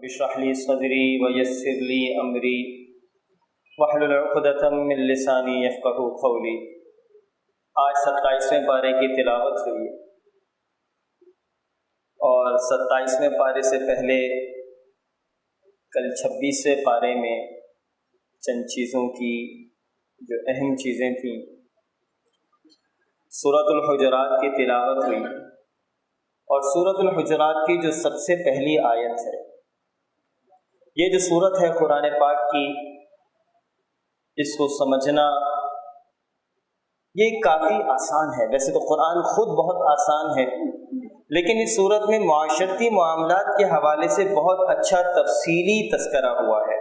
اشرح لی صدری ویسر لی امری واحلل عقدۃ من لسانی یفقہوا قولی۔ آج 27ویں پارے کی تلاوت ہوئی اور 27ویں پارے سے پہلے کل 26ویں پارے میں چند چیزوں کی جو اہم چیزیں تھیں سورۃ الحجرات کی تلاوت ہوئی، اور سورۃ الحجرات کی جو سب سے پہلی آیت ہے، یہ جو سورت ہے قرآن پاک کی، اس کو سمجھنا یہ کافی آسان ہے۔ ویسے تو قرآن خود بہت آسان ہے، لیکن اس سورت میں معاشرتی معاملات کے حوالے سے بہت اچھا تفصیلی تذکرہ ہوا ہے۔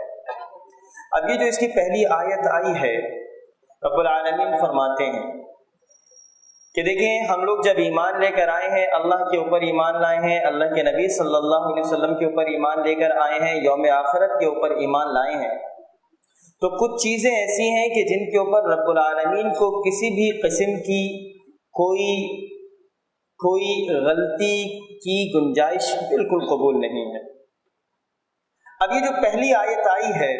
اب یہ جو اس کی پہلی آیت آئی ہے، رب العالمین فرماتے ہیں کہ دیکھیں، ہم لوگ جب ایمان لے کر آئے ہیں، اللہ کے اوپر ایمان لائے ہیں، اللہ کے نبی صلی اللہ علیہ وسلم کے اوپر ایمان لے کر آئے ہیں، یوم آخرت کے اوپر ایمان لائے ہیں، تو کچھ چیزیں ایسی ہیں کہ جن کے اوپر رب العالمین کو کسی بھی قسم کی کوئی غلطی کی گنجائش بالکل قبول نہیں ہے۔ اب یہ جو پہلی آیت آئی ہے،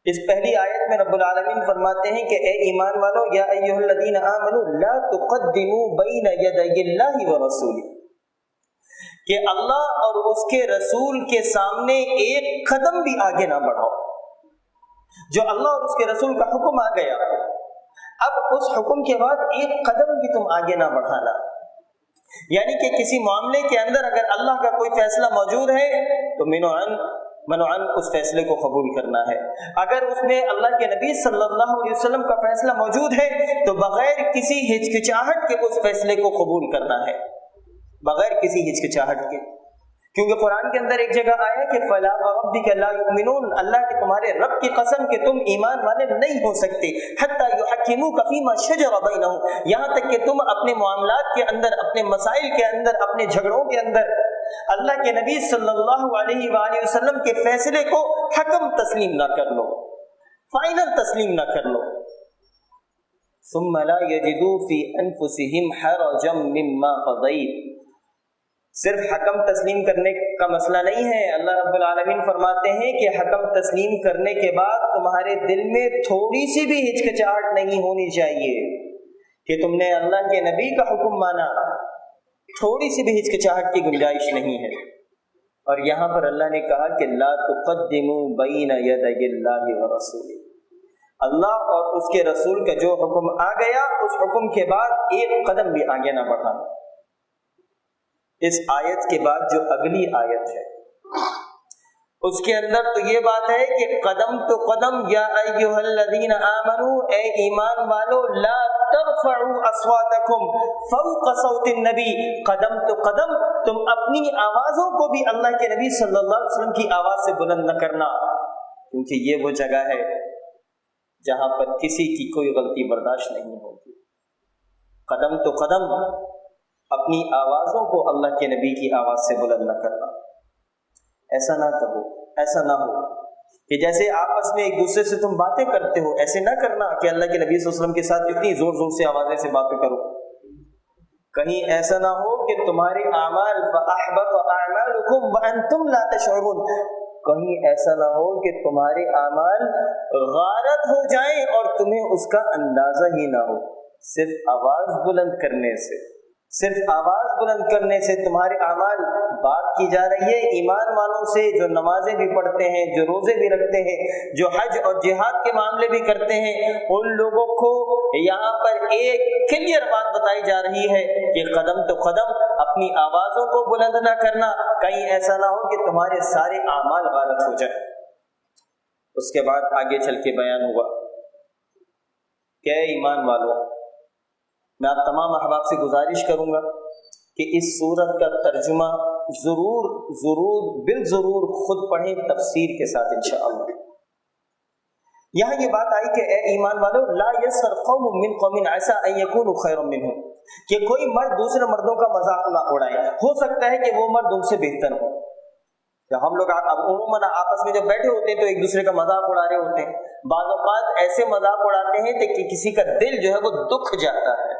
اس پہلی آیت میں رب العالمین فرماتے ہیں کہ اے ایمان والو، یا ایھا الذین آمنوا لا تقدموا بین یدی اللہ ورسولہ، کہ اللہ اور اس کے رسول کے سامنے ایک قدم بھی آگے نہ بڑھاؤ۔ جو اللہ اور اس کے رسول کا حکم آ گیا، اب اس حکم کے بعد ایک قدم بھی تم آگے نہ بڑھانا۔ یعنی کہ کسی معاملے کے اندر اگر اللہ کا کوئی فیصلہ موجود ہے تو منوعاً اس فیصلے کو قبول کرنا ہے۔ اگر اس میں اللہ کے نبی صلی اللہ علیہ وسلم کا فیصلہ موجود ہے تو بغیر کسی ہچکچاہٹ کے اس فیصلے کو قبول کرنا ہے، بغیر کسی ہچکچاہٹ کے، کیونکہ قرآن کے اندر ایک جگہ آیا کہ فَلَا وَرَبِّكَ لَا يُؤْمِنُونَ، اللہ کے تمہارے رب کی قسم کہ تم ایمان والے نہیں ہو سکتے حَتَّى يُحَكِّمُوكَ فِيمَا شَجَرَ بَيْنَهُمْ، یہاں تک کہ تم اپنے معاملات کے اندر، اپنے مسائل کے اندر، اپنے جھگڑوں کے اندر اللہ کے نبی صلی اللہ علیہ وآلہ وسلم کے فیصلے کو حکم تسلیم نہ کر لو، فائنل تسلیم نہ کر لو۔ ثُمَّ لَا يَجِدُوا فِي أَنفُسِهِمْ حَرَجًا مِّمَّا قَضَيْتَ، صرف حکم تسلیم کرنے کا مسئلہ نہیں ہے۔ اللہ رب العالمین فرماتے ہیں کہ حکم تسلیم کرنے کے بعد تمہارے دل میں تھوڑی سی بھی ہچکچاہٹ نہیں ہونی چاہیے کہ تم نے اللہ کے نبی کا حکم مانا، تھوڑی سی بھی ہچکچاہٹ کی گنجائش نہیں ہے۔ اور یہاں پر اللہ نے کہا کہ لا تقدموا بین یدی اللہ ورسولہ، اللہ اور اس کے رسول کا جو حکم آ گیا، اس حکم کے بعد ایک قدم بھی آگے نہ بڑھانا۔ اس آیت کے بعد جو اگلی آیت ہے، اس کے اندر تو یہ بات ہے کہ قدم تو قدم، یا ایھا الذین آمنوا، اے ایمان والو، لا ترفعوا اصواتکم فوق صوت النبی، قدم تو قدم تم اپنی آوازوں کو بھی اللہ کے نبی صلی اللہ علیہ وسلم کی آواز سے بلند نہ کرنا، کیونکہ یہ وہ جگہ ہے جہاں پر کسی کی کوئی غلطی برداشت نہیں ہوگی۔ قدم تو قدم اپنی آوازوں کو اللہ کے نبی کی آواز سے بلند نہ کرنا۔ ایسا نہ کہو، ایسا نہ ہو کہ جیسے آپس میں ایک دوسرے سے تم باتیں کرتے ہو، ایسے نہ کرنا کہ اللہ کے نبی صلی اللہ علیہ وسلم کے ساتھ اتنی زور زور سے آوازیں سے باتیں کرو۔ کہیں ایسا نہ ہو کہ تمہارے اعمال فَأَحْبَطَ أَعْمَالُكُمْ وَأَنْتُمْ لَا تَشْعُرُونَ، کہیں ایسا نہ ہو کہ تمہارے اعمال غارت ہو جائیں اور تمہیں اس کا اندازہ ہی نہ ہو۔ صرف آواز بلند کرنے سے، صرف آواز بلند کرنے سے تمہارے اعمال بات کی جا رہی ہے ایمان والوں سے جو نمازیں بھی پڑھتے ہیں، جو روزے بھی رکھتے ہیں، جو حج اور جہاد کے معاملے بھی کرتے ہیں، ان لوگوں کو یہاں پر ایک کلیئر بات بتائی جا رہی ہے کہ قدم تو قدم اپنی آوازوں کو بلند نہ کرنا، کہیں ایسا نہ ہو کہ تمہارے سارے اعمال غلط ہو جائیں۔ اس کے بعد آگے چل کے بیان ہوا کہ ایمان والوں، میں آپ تمام احباب سے گزارش کروں گا کہ اس سورت کا ترجمہ بالضرور خود پڑھیں تفسیر کے ساتھ انشاءاللہ۔ یہاں یہ بات آئی کہ اے ایمان والو، لا یسخر قوم من قوم عسى ان یکونوا خیرا منهم، کہ کوئی مرد دوسرے مردوں کا مذاق نہ اڑائے، ہو سکتا ہے کہ وہ مرد ان سے بہتر ہو۔ ہم لوگ عموماً آپس میں جب بیٹھے ہوتے ہیں تو ایک دوسرے کا مذاق اڑا رہے ہوتے ہیں، بعض اوقات ایسے مذاق اڑاتے ہیں کہ کسی کا دل جو ہے وہ دکھ جاتا ہے،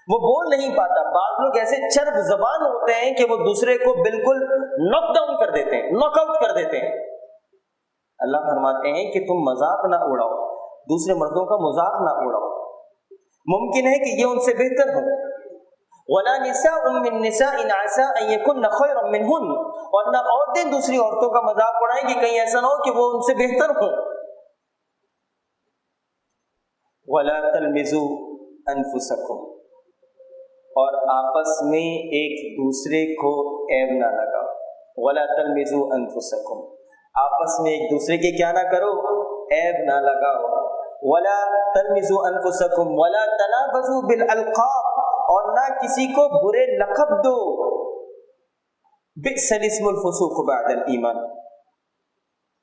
وہ بول نہیں پاتا. بعض لوگ ایسے چرب زبان ہوتے ہیں کہ وہ دوسرے کو بالکل ناک ڈاؤن کر دیتے ہیں, ناک آؤٹ کر دیتے ہیں. اللہ فرماتے ہیں کہ تم مذاق نہ اڑاؤ, دوسرے مردوں کا مذاق نہ اڑاؤ. ممکن ہے کہ یہ ان سے بہتر ہو. وَلَا نِسَاءٌ مِّن نِّسَاءٍ عَسَىٰ أَن يَكُنَّ خَيْرًا مِّنْهُنَّ, اور نہ عورتیں دوسری عورتوں کا مذاق اڑائیں کہ کہیں ایسا نہ ہو کہ وہ ان سے بہتر ہوں. وَلَا تَلْمِزُوا أَنفُسَكُمْ, اور آپس میں ایک دوسرے کو عیب نہ لگاؤ. وَلَا تَلْمِزُوا أَنفُسَكُمْ, آپس میں ایک دوسرے کے کیا نہ کرو, عیب نہ لگاؤ. وَلَا تَلْمِزُوا أَنفُسَكُمْ وَلَا تَنَابَزُوا بِالْأَلْقَابِ, اور نہ کسی کو برے لقب دو. بئس الاسم الفسوق بعد الایمان,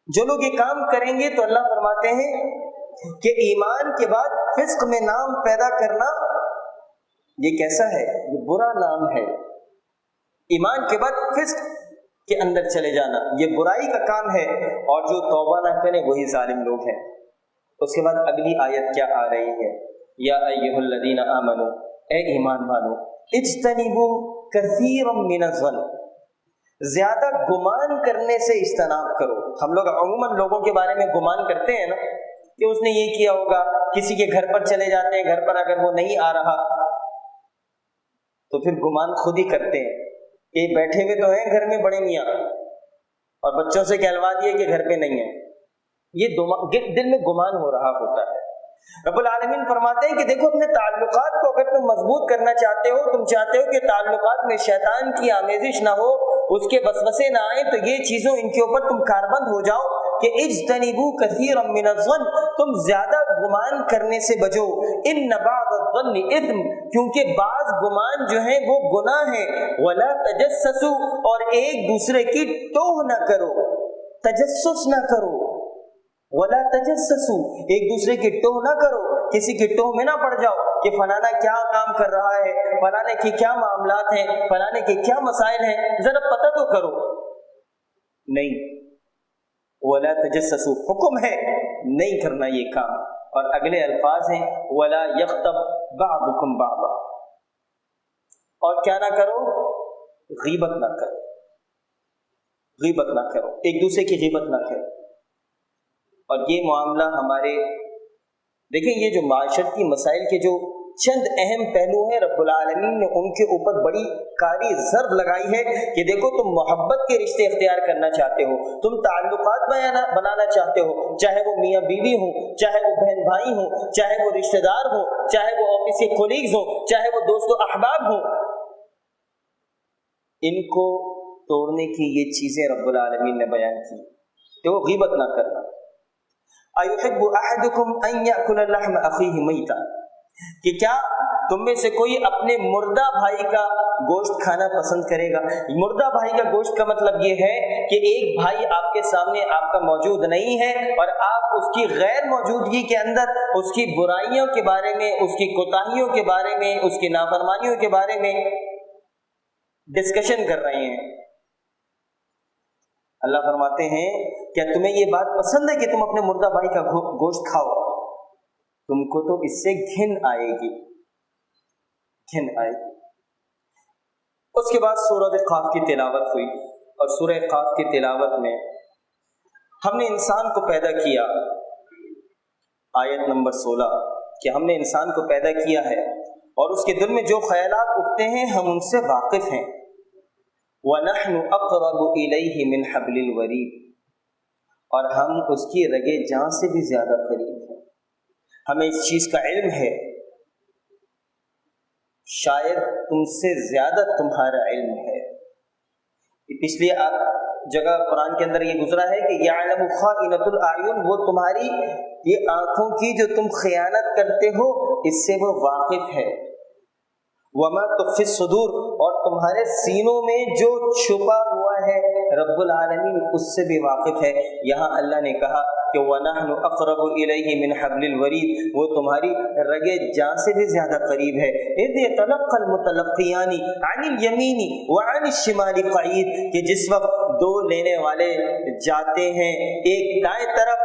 جو لوگ یہ کام کریں گے تو اللہ فرماتے ہیں کہ ایمان کے بعد فسق میں نام پیدا کرنا یہ کیسا ہے, یہ برا نام ہے. ایمان کے بعد فسق کے اندر چلے جانا یہ برائی کا کام ہے, اور جو توبہ نہ کرے وہی ظالم لوگ ہیں. اس کے بعد اگلی آیت کیا آ رہی ہے, یا ایھا الذین آمنوا, اے ایمان والو, اجتنبوا کثیرا من الظن, زیادہ گمان کرنے سے اجتناب کرو. ہم لوگ عموماً لوگوں کے بارے میں گمان کرتے ہیں نا کہ اس نے یہ کیا ہوگا, کسی کے گھر پر چلے جاتے ہیں, گھر پر اگر وہ نہیں آ رہا تو پھر گمان خود ہی کرتے ہیں کہ بیٹھے ہوئے تو ہیں گھر میں بڑے میاں, اور بچوں سے کہلوا دیے کہ گھر پہ نہیں ہے. یہ دل میں گمان ہو رہا ہوتا ہے. رب العالمین فرماتے ہیں کہ دیکھو اپنے تعلقات کو اگر تم مضبوط کرنا چاہتے ہو, تم چاہتے ہو کہ تعلقات میں شیطان کی آمیزش نہ ہو, اس کے وسوسے نہ آئیں, تو یہ چیزوں ان کے اوپر تم کاربند ہو جاؤ کہ اجتنبوا کثیرا من الظن, تم زیادہ گمان کرنے سے بچو. ان بعض الظن اثم, کیونکہ بعض گمان جو ہیں وہ گناہ ہے. ولا تجسسوا, اور ایک دوسرے کی ٹوہ نہ کرو, تجسس نہ کرو. ولا تجسسوا, ایک دوسرے کی ٹوہ نہ کرو, کسی کی ٹوہ میں نہ پڑ جاؤ کہ فلانا کیا کام کر رہا ہے, فلانے کی کیا معاملات ہیں, فلانے کے کیا مسائل ہیں, ذرا پتہ تو کرو. نہیں, ولا تجسسوا حکم ہے نہیں کرنا یہ کام. اور اگلے الفاظ ہیں ولا یغتب بعضکم بعضا, اور کیا نہ کرو, غیبت نہ کرو. غیبت نہ کرو, ایک دوسرے کی غیبت نہ کرو. اور یہ معاملہ ہمارے دیکھیں, یہ جو معاشرتی مسائل کے جو چند اہم پہلو ہیں, رب العالمین نے ان کے اوپر بڑی کاری ضرب لگائی ہے کہ دیکھو تم محبت کے رشتے اختیار کرنا چاہتے ہو, تم تعلقات بنانا چاہتے ہو, چاہے وہ میاں بیوی ہوں, چاہے وہ بہن بھائی ہوں, چاہے وہ رشتہ دار ہوں, چاہے وہ آفس کے کولیگز ہوں, چاہے وہ دوست و احباب ہوں, ان کو توڑنے کی یہ چیزیں رب العالمین نے بیان کی کہ وہ غیبت نہ کرنا. اَيُحِبُّ أَحَدُكُمْ أَن يَأْكُلَ لَحْمَ أَخِيهِ مَيْتًا, کہ کیا تم میں سے کوئی اپنے مردہ بھائی کا گوشت کھانا پسند کرے گا. مردہ بھائی کا گوشت کا مطلب یہ ہے کہ ایک بھائی آپ کے سامنے آپ کا موجود نہیں ہے, اور آپ اس کی غیر موجودگی کے اندر اس کی برائیوں کے بارے میں, اس کی کوتاہیوں کے بارے میں, اس کی نافرمانیوں کے بارے میں ڈسکشن کر رہے ہیں. اللہ فرماتے ہیں کیا تمہیں یہ بات پسند ہے کہ تم اپنے مردہ بھائی کا گوشت کھاؤ؟ تم کو تو اس سے گھن آئے گی, گھن آئے گی. اس کے بعد سورہ قاف کی تلاوت ہوئی, اور سورہ قاف کی تلاوت میں ہم نے انسان کو پیدا کیا, آیت نمبر 16, کہ ہم نے انسان کو پیدا کیا ہے اور اس کے دل میں جو خیالات اٹھتے ہیں ہم ان سے واقف ہیں. وَنَحْنُ أَقْرَبُ إِلَيْهِ مِنْ حَبْلِ الْوَرِيدِ, اور ہم اس کی رگے جان سے بھی زیادہ قریب ہیں. ہمیں اس چیز کا علم ہے, شاید تم سے زیادہ تمہارا علم ہے. پچھلی جگہ قرآن کے اندر یہ گزرا ہے کہ يَعْلَمُ خَائِنَةُ الْأَعْيُنِ, وہ تمہاری یہ آنکھوں کی جو تم خیانت کرتے ہو اس سے وہ واقف ہے. وما تخفی الصدور, اور تمہارے سینوں میں جو چھپا ہوا ہے رب العالمین اس سے بھی واقف ہے. یہاں اللہ نے کہا کہ وَنَحْنُ أَقْرَبُ إِلَيْهِ مِنْ حَبْلِ الْوَرِيدِ, وہ تمہاری رگے جان سے بھی زیادہ قریب ہے. إِذْ يَتَلَقَّى الْمُتَلَقِّيَانِ عَنِ الْيَمِينِ وَعَنِ الشِّمَالِ قَعِيدٌ, کہ جس وقت دو لینے والے جاتے ہیں, ایک دائیں طرف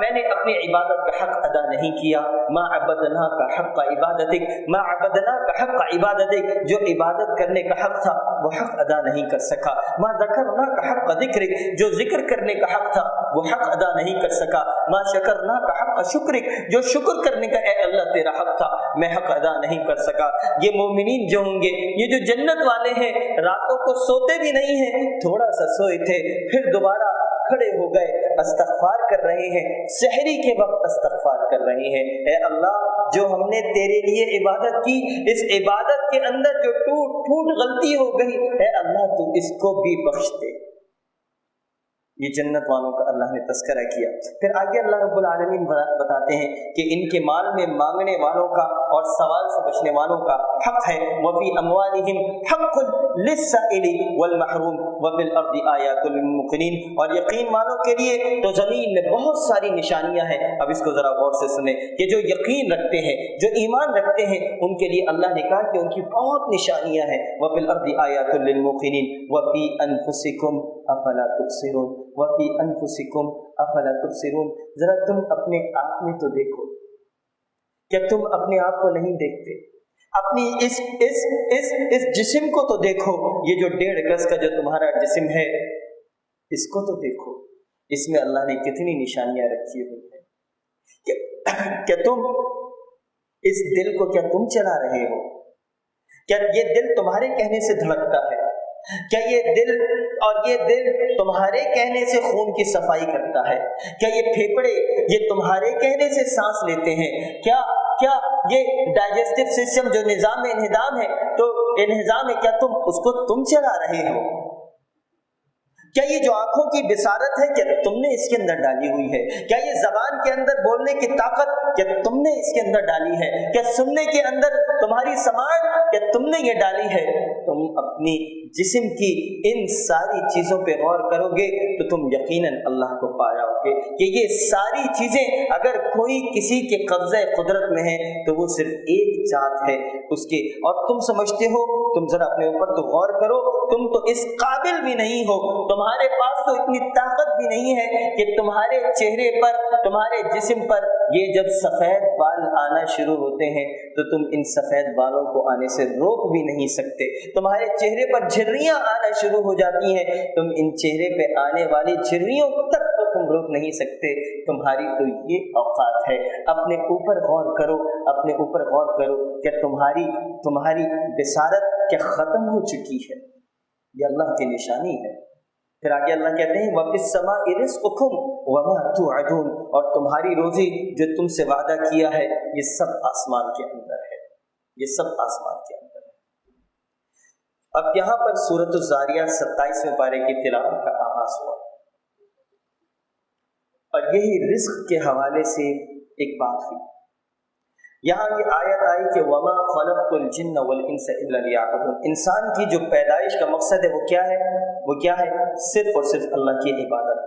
میں نے اپنی عبادت کا حق ادا نہیں کیا. ما عبدناک حق عبادتک، ما عبدناک حق عبادتک، جو عبادت کرنے کا حق تھا وہ حق ادا نہیں کر سکا. ما ذکرناک حق ذکرک، جو ذکر کرنے کا حق تھا وہ حق ادا نہیں کر سکا. ما شکرناک حق شکرک، جو شکر کرنے کا اے اللہ تیرا حق تھا میں حق ادا نہیں کر سکا. یہ مومنین جو ہوں گے، یہ جو جنت والے ہیں، راتوں کو سوتے بھی نہیں ہیں، تھوڑا سا سوئے تھے پھر دوبارہ کھڑے ہو گئے، استغفار کر رہے ہیں، سحری کے وقت استغفار کر رہے ہیں. اے اللہ، جو ہم نے تیرے لیے عبادت کی، اس عبادت کے اندر جو ٹوٹ پھوٹ غلطی ہو گئی، اے اللہ تو اس کو بھی بخش دے. یہ جنت والوں کا اللہ نے تذکرہ کیا. پھر آگے اللہ رب العالمین بتاتے ہیں کہ ان کے مال میں مانگنے والوں کا اور سوال سے بچنے والوں کا حق ہے. وَفِي أَمْوَالِهِمْ حَقٌّ لِلسَّائِلِ وَالْمَحْرُومِ وَفِي الْأَرْضِ آيَاتٌ لِلْمُوقِنِينَ. اور یقین والوں کے لیے تو زمین میں بہت ساری نشانیاں ہیں. اب اس کو ذرا غور سے سنیں کہ جو یقین رکھتے ہیں، جو ایمان رکھتے ہیں، ان کے لیے اللہ نے کہا کہ ان کی بہت نشانیاں ہیں. وَفِي الْأَرْضِ آيَاتٌ لِلْمُوقِنِينَ وَفِي أَنفُسِكُمْ أَفَلَا تُبْصِرُونَ وَفِي أَنفُسِكُمْ أَفَلَا تُبْصِرُونَ. ذرا تم اپنے آپ میں تو دیکھو، کیا تم اپنے آپ کو نہیں دیکھتے؟ اپنی اس جسم کو تو دیکھو. یہ جو 1.5 گز کا جو تمہارا جسم ہے، اس کو تو دیکھو. اس میں اللہ نے کتنی نشانیاں رکھی ہوئی ہیں. کیا تم اس دل کو کیا تم چلا رہے ہو؟ کیا یہ دل تمہارے کہنے سے دھڑکتا ہے؟ کیا یہ دل تمہارے کہنے سے خون کی صفائی کرتا ہے؟ کیا یہ پھیپھڑے یہ تمہارے کہنے سے سانس لیتے ہیں؟ کیا یہ ڈائجسٹو سسٹم جو نظام انہضام ہے، تو انہضام ہے، کیا اس کو تم چلا رہے ہو؟ کیا یہ جو آنکھوں کی بصارت ہے کیا تم نے اس کے اندر ڈالی ہوئی ہے؟ کیا یہ زبان کے اندر بولنے کی طاقت کیا تم نے اس کے اندر ڈالی ہے؟ کیا سننے کے اندر تمہاری سماعت کیا تم نے یہ ڈالی ہے؟ تم اپنی جسم کی ان ساری چیزوں پہ غور کرو گے تو تم یقیناً اللہ کو پایا ہوگے کہ یہ ساری چیزیں اگر کوئی کسی کے قبضہ قدرت میں ہے تو وہ صرف ایک ذات ہے اس کے. اور تم سمجھتے ہو، تم ذرا اپنے اوپر تو غور کرو، تم تو اس قابل بھی نہیں ہو، تمہارے پاس تو اتنی طاقت بھی نہیں ہے کہ تمہارے چہرے پر، تمہارے جسم پر یہ جب سفید بال آنا شروع ہوتے ہیں تو تم ان سفید بالوں کو آنے سے روک بھی نہیں سکتے. تمہارے چہرے پر جھریاں آنا شروع ہو جاتی ہیں، تم ان چہرے پہ آنے والی جھریوں تک تو تم روک نہیں سکتے. تمہاری تو یہ اوقات ہے. اپنے اوپر غور کرو، اپنے اوپر غور کرو کہ تمہاری بصارت کیا ختم ہو چکی ہے. یہ اللہ کی نشانی ہے. پھر آگے اللہ کہتے ہیں وَفِي السَّمَاءِ رِزْقُكُمْ وَمَا تُوعَدُونَ. اور تمہاری روزی جو تم سے وعدہ کیا ہے یہ سب آسمان کے اندر ہے، یہ سب آسمان کے اندر ہے. اب یہاں پر سورۃ الزاریات 27ویں پارے کی تلاوت کا آغاز ہوا اور یہی رزق کے حوالے سے ایک بات ہوئی. یہاں یہ آیت آئی کہ وما خلقت الجن والانس الا لیعبدون. انسان کی جو پیدائش کا مقصد ہے وہ کیا ہے؟ وہ کیا ہے؟ صرف اور صرف اللہ کی عبادت.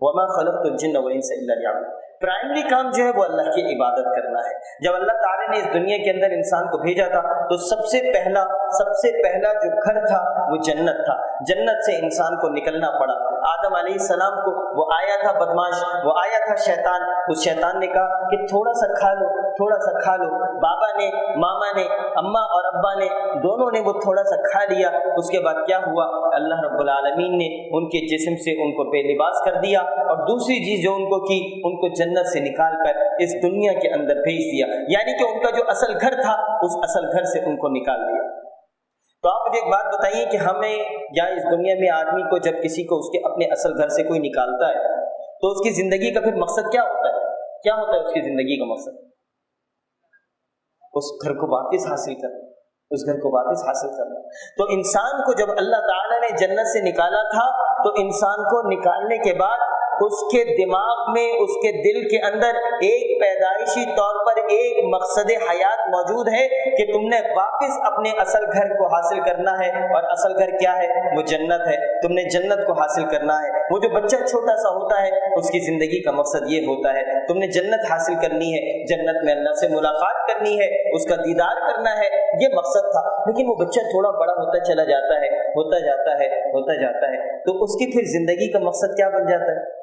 وما خلقت الجن والانس الا لیعبدون. پرائمری کام جو ہے وہ اللہ کی عبادت کرنا ہے. جب اللہ تعالی نے اس دنیا کے اندر انسان کو بھیجا تھا تو سب سے پہلا جو گھر تھا وہ جنت تھا. جنت سے انسان کو نکلنا پڑا. آدم علیہ السلام کو وہ آیا تھا بدماش، وہ آیا تھا شیطان. اس شیطان نے کہا کہ تھوڑا سا کھا لو، تھوڑا سا کھا لو. بابا نے، ماما نے، اماں اور ابا نے دونوں نے وہ تھوڑا سا کھا لیا. اس کے بعد کیا ہوا؟ اللہ رب العالمین نے ان کے جسم سے ان کو بے لباس کر دیا اور دوسری چیز جو ان کو کی، ان کو جنت سے نکال کر اس دنیا کے اندر بھیج دیا. یعنی کہ ان کا جو اصل گھر تھا اس اصل گھر سے ان کو نکال دیا. تو آپ مجھے ایک بات بتائیے کہ ہمیں یا اس دنیا میں آدمی کو جب کسی کو اس کے اپنے اصل گھر سے کوئی نکالتا ہے تو اس کی زندگی کا پھر مقصد کیا ہوتا ہے؟ کیا ہوتا ہے اس کی زندگی کا مقصد؟ اس گھر کو واپس حاصل کرنا، اس گھر کو واپس حاصل کرنا. تو انسان کو جب اللہ تعالیٰ نے جنت سے نکالا تھا تو انسان کو نکالنے کے بعد اس کے دماغ میں، اس کے دل کے اندر ایک پیدائشی طور پر ایک مقصد حیات موجود ہے کہ تم نے واپس اپنے اصل گھر کو حاصل کرنا ہے. اور اصل گھر کیا ہے؟ وہ جنت ہے. تم نے جنت کو حاصل کرنا ہے. وہ جو بچہ چھوٹا سا ہوتا ہے اس کی زندگی کا مقصد یہ ہوتا ہے تم نے جنت حاصل کرنی ہے، جنت میں اللہ سے ملاقات کرنی ہے، اس کا دیدار کرنا ہے. یہ مقصد تھا. لیکن وہ بچہ تھوڑا بڑا ہوتا چلا جاتا ہے، ہوتا جاتا ہے، ہوتا جاتا ہے، تو اس کی پھر زندگی کا مقصد کیا بن جاتا ہے؟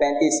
35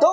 2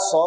100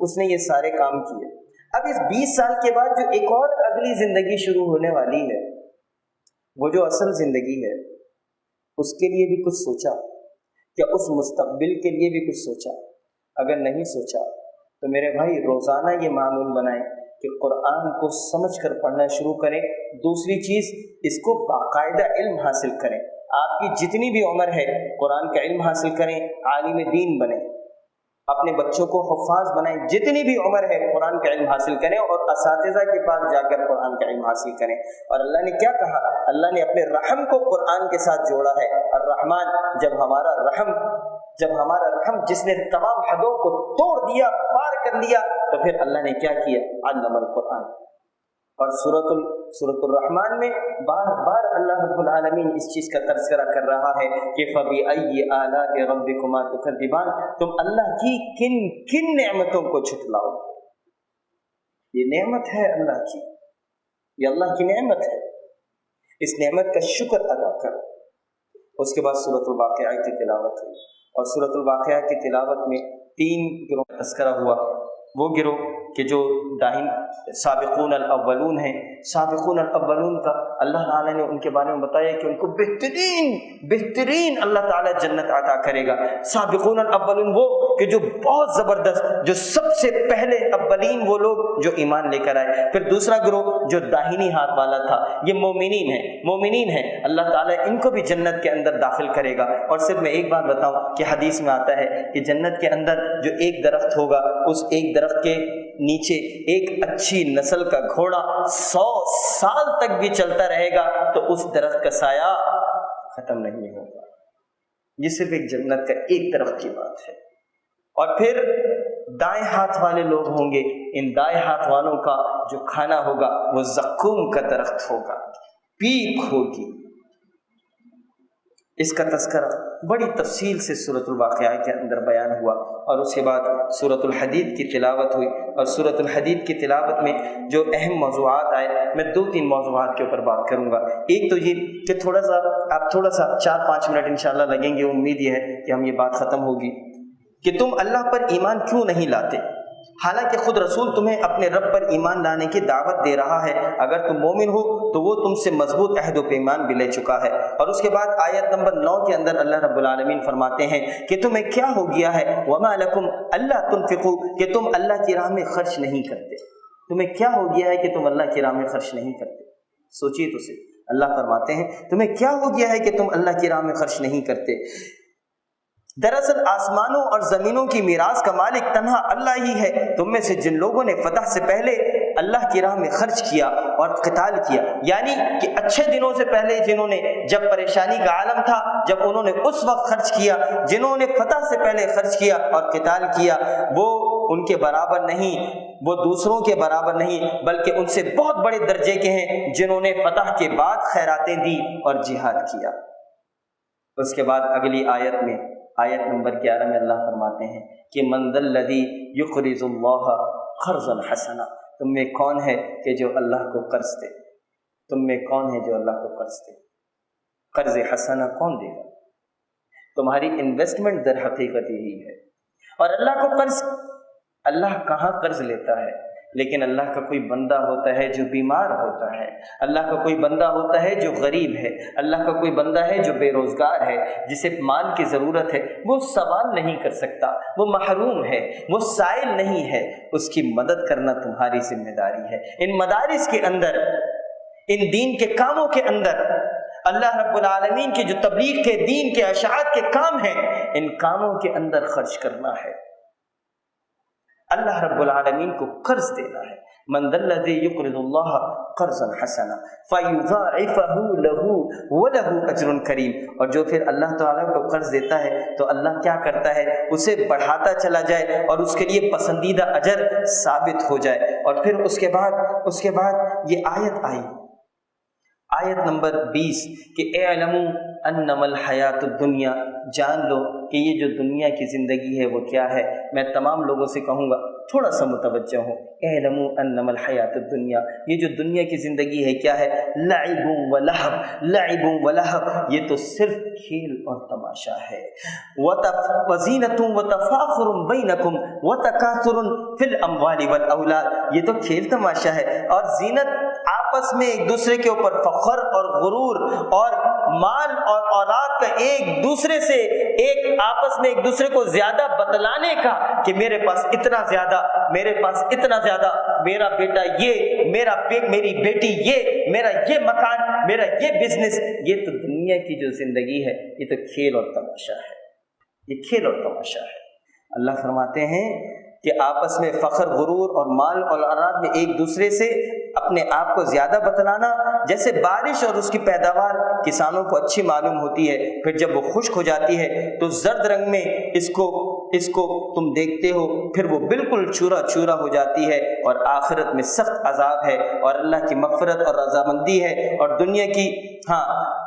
اس نے یہ سارے کام کیے۔ اب اس 20 سال کے بعد جو ایک اور اگلی زندگی شروع ہونے والی ہے، وہ جو اصل زندگی ہے، اس کے لیے بھی کچھ سوچا؟ کیا اس مستقبل کے لیے بھی کچھ سوچا؟ اگر نہیں سوچا تو میرے بھائی روزانہ یہ معمول بنائیں کہ قرآن کو سمجھ کر پڑھنا شروع کریں۔ دوسری چیز، اس کو باقاعدہ علم حاصل کریں۔ آپ کی جتنی بھی عمر ہے قرآن کا علم حاصل کریں، عالم دین بنیں، اپنے بچوں کو حفاظ بنائیں، جتنی بھی عمر ہے قرآن کا علم حاصل کریں اور اساتذہ کے پاس جا کر قرآن کا علم حاصل کریں۔ اور اللہ نے کیا کہا؟ اللہ نے اپنے رحم کو قرآن کے ساتھ جوڑا ہے۔ الرحمن، جب ہمارا رحم جس نے تمام حدوں کو توڑ دیا، پار کر لیا، تو پھر اللہ نے کیا کیا؟ علم القرآن۔ اور سورۃ الرحمن میں بار بار اللہ رب العالمین اس چیز کا تذکرہ کر رہا ہے کہ فَبِأَيِّ آلَاءِ رَبِّكُمَا تُكَذِّبَانِ، تم اللہ کی کن کن نعمتوں کو جھٹلاؤ۔ یہ نعمت ہے اللہ کی، یہ اللہ کی نعمت ہے، اس نعمت کا شکر ادا کر۔ اس کے بعد سورۃ الواقعہ کی تلاوت ہوئی، اور سورۃ الواقعہ کی تلاوت میں 3 گروہ کا تذکرہ ہوا۔ وہ گروہ کہ جو سابقون الاولون ہیں، سابقون الاولون کا اللہ تعالیٰ نے ان کے بارے میں بتایا کہ ان کو بہترین اللہ تعالیٰ جنت عطا کرے گا۔ سابقون الاولون وہ کہ جو بہت زبردست، جو سب سے پہلے اولین وہ لوگ جو ایمان لے کر آئے۔ پھر دوسرا گروہ جو داہنی ہاتھ والا تھا، یہ مومنین ہیں، اللہ تعالیٰ ان کو بھی جنت کے اندر داخل کرے گا۔ اور صرف میں ایک بات بتاؤں کہ حدیث میں آتا ہے کہ جنت کے اندر جو ایک درخت ہوگا، اس ایک درخت کے نیچے ایک اچھی نسل کا گھوڑا 100 سال تک بھی چلتا رہے گا تو اس درخت کا سایہ ختم نہیں ہوگا۔ یہ صرف ایک جنت کا ایک درخت کی بات ہے۔ اور پھر دائیں ہاتھ والے لوگ ہوں گے، ان دائیں ہاتھ والوں کا جو کھانا ہوگا وہ زقوم کا درخت ہوگا، پیپ ہوگی۔ اس کا تذکرہ بڑی تفصیل سے سورۃ الواقعہ کے اندر بیان ہوا، اور اس کے بعد سورۃ الحدید کی تلاوت ہوئی۔ اور سورۃ الحدید کی تلاوت میں جو اہم موضوعات آئے، میں 2-3 موضوعات کے اوپر بات کروں گا۔ ایک تو یہ کہ تھوڑا سا 4-5 منٹ انشاءاللہ لگیں گے، امید یہ ہے کہ ہم یہ بات ختم ہوگی کہ تم اللہ پر ایمان کیوں نہیں لاتے، حالانکہ خود رسول تمہیں اپنے رب پر ایمان لانے کی دعوت دے رہا ہے۔ اگر تم مومن ہو تو وہ تم سے مضبوط عہد و پیمان بھی لے چکا ہے۔ اور اس کے بعد آیت نمبر 9 کے اندر اللہ رب العالمین فرماتے ہیں کہ تمہیں کیا ہو گیا ہے، وَمَا لَكُمْ أَلَّا تُنْفِقُوا، کہ تم اللہ کی راہ میں خرچ نہیں کرتے۔ تمہیں کیا ہو گیا ہے کہ تم اللہ کی راہ میں خرچ نہیں کرتے؟ سوچیے تو صحیح۔ اللہ فرماتے ہیں تمہیں کیا ہو گیا ہے کہ تم اللہ کی راہ میں خرچ نہیں کرتے۔ دراصل آسمانوں اور زمینوں کی میراث کا مالک تنہا اللہ ہی ہے۔ تم میں سے جن لوگوں نے فتح سے پہلے اللہ کی راہ میں خرچ کیا اور قتال کیا، یعنی کہ اچھے دنوں سے پہلے جنہوں نے، جب پریشانی کا عالم تھا، جب انہوں نے اس وقت خرچ کیا، جنہوں نے فتح سے پہلے خرچ کیا اور قتال کیا، وہ ان کے برابر نہیں، وہ دوسروں کے برابر نہیں، بلکہ ان سے بہت بڑے درجے کے ہیں جنہوں نے فتح کے بعد خیراتیں دی اور جہاد کیا۔ اس کے بعد اگلی آیت میں، آیت نمبر 11 میں اللہ فرماتے ہیں کہ من ذا الذی یقرض اللہ قرضا حسنا، تم میں کون ہے کہ جو اللہ کو قرض دے؟ تم میں کون ہے جو اللہ کو قرض دے؟ قرض حسنا کون دے گا؟ تمہاری انویسٹمنٹ در حقیقت یہی ہے۔ اور اللہ کو قرض، اللہ کہاں قرض لیتا ہے؟ لیکن اللہ کا کوئی بندہ ہوتا ہے جو بیمار ہوتا ہے، اللہ کا کوئی بندہ ہوتا ہے جو غریب ہے، اللہ کا کوئی بندہ ہے جو بے روزگار ہے، جسے مال کی ضرورت ہے، وہ سوال نہیں کر سکتا، وہ محروم ہے، وہ سائل نہیں ہے، اس کی مدد کرنا تمہاری ذمہ داری ہے۔ ان مدارس کے اندر، ان دین کے کاموں کے اندر، اللہ رب العالمین کی جو تبلیغ کے دین کے اشاعت کے کام ہیں، ان کاموں کے اندر خرچ کرنا ہے، اللہ رب العالمین کو قرض دینا ہے۔ من ذا الذی یقرض اللہ قرضا حسنا فیضاعفہ لہ ولہ اجر کریم، اور جو پھر اللہ تعالیٰ کو قرض دیتا ہے تو اللہ کیا کرتا ہے، اسے بڑھاتا چلا جائے اور اس کے لیے پسندیدہ اجر ثابت ہو جائے۔ اور پھر اس کے بعد یہ آیت آئی، آیت نمبر 20 کہ اعلموا انما الحیات الدنیا، جان لو کہ یہ جو دنیا کی زندگی ہے وہ کیا ہے۔ میں تمام لوگوں سے کہوں گا تھوڑا سا متوجہ ہوں، اعلموا انما الحیات الدنیا، یہ جو دنیا کی زندگی ہے کیا ہے؟ لعب و لہو، لعب و لہو، یہ تو صرف کھیل اور تماشا ہے۔ وزینۃ وتفاخر بینکم وتکاثر فی الاموال والاولاد، یہ تو کھیل تماشا ہے اور زینت، آپس میں ایک دوسرے کے اوپر فخر اور غرور اور مال اور اولاد کا ایک دوسرے سے آپس میں ایک دوسرے کو زیادہ بتلانے کا کہ میرے پاس اتنا زیادہ، میرے پاس اتنا زیادہ، میرا بیٹا یہ، میری بیٹی یہ، میرا یہ مکان، میرا یہ بزنس، یہ تو دنیا کی جو زندگی ہے یہ تو کھیل اور تماشا ہے، یہ کھیل اور تماشا ہے۔ اللہ فرماتے ہیں کہ آپس میں فخر، غرور اور مال اور اولاد میں ایک دوسرے سے اپنے آپ کو زیادہ بتلانا، جیسے بارش اور اس کی پیداوار کسانوں کو اچھی معلوم ہوتی ہے، پھر جب وہ خشک ہو جاتی ہے تو زرد رنگ میں اس کو تم دیکھتے ہو، پھر وہ بالکل چورا چورا ہو جاتی ہے اور آخرت میں سخت عذاب ہے اور اللہ کی مغفرت اور رضامندی ہے، اور دنیا کی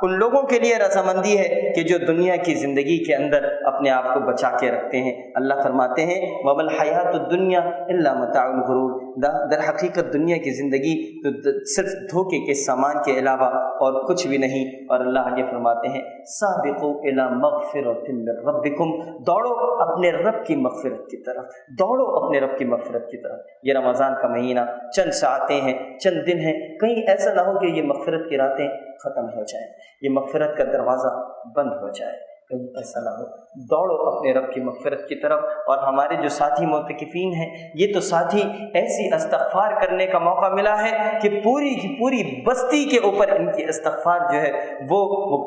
ان لوگوں کے لیے رضامندی ہے کہ جو دنیا کی زندگی کے اندر اپنے آپ کو بچا کے رکھتے ہیں۔ اللہ فرماتے ہیں وَمَا الْحَيَاةُ الدُّنْيَا إِلَّا مَتَاعُ الْغُرُورِ، در حقیقت دنیا کی زندگی تو صرف دھوکے کے سامان کے علاوہ اور کچھ بھی نہیں۔ اور اللہ آگے فرماتے ہیں سابقوا الی مغفرۃ من ربکم، دوڑو اپنے رب کی مغفرت کی طرف، دوڑو اپنے رب کی مغفرت کی طرف۔ یہ رمضان کا مہینہ چند ساعتیں ہیں، چند دن ہیں، کہیں ایسا نہ ہو کہ یہ مغفرت کی راتیں ختم ہو جائیں، یہ مغفرت کا دروازہ بند ہو جائے، کہیں ایسا نہ ہو۔ دوڑو اپنے رب کی مغفرت کی طرف۔ اور ہمارے جو ساتھی معتکفین ہیں، یہ تو ساتھی ایسی استغفار کرنے کا موقع ملا ہے کہ پوری کی پوری بستی کے اوپر ان کی استغفار جو ہے وہ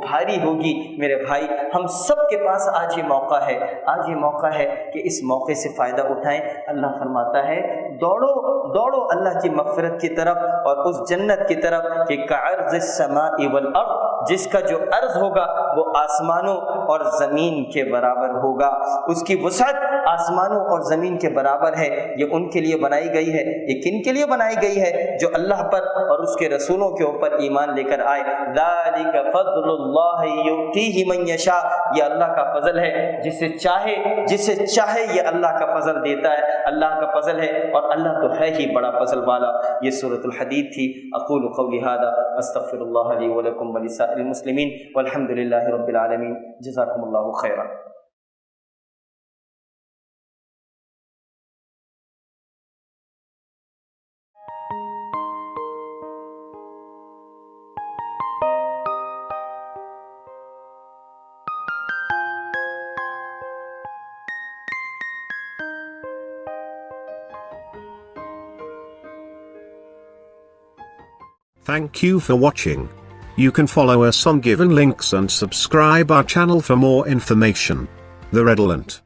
بھاری ہوگی۔ میرے بھائی، ہم سب کے پاس آج یہ موقع ہے، آج یہ موقع ہے کہ اس موقع سے فائدہ اٹھائیں۔ اللہ فرماتا ہے دوڑو دوڑو اللہ کی مغفرت کی طرف اور اس جنت کی طرف کہ کعرض السماء والارض، جس کا جو عرض ہوگا وہ آسمانوں اور زمین کے برابر ہوگا، اس کی وسعت آسمانوں اور زمین کے برابر ہے۔ یہ ان کے لیے بنائی گئی ہے، یہ کن کے لیے بنائی گئی ہے؟ جو اللہ پر اور اس کے رسولوں کے اوپر ایمان لے کر آئے۔ ذالک فضل اللہ یؤتیہ من یشاء، یہ اللہ کا فضل ہے، جسے چاہے یہ اللہ کا فضل دیتا ہے، اللہ کا فضل ہے اور اللہ تو ہے ہی بڑا فضل والا۔ یہ سورۃ الحدید تھی۔ اقول قولی ھذا استغفر اللہ لی ولکم ولسائر المسلمین والحمد للہ رب العالمین۔ جزاکم اللہ خیرا۔ Thank you for watching. You can follow us on given links and subscribe our channel for more information. The Redolent.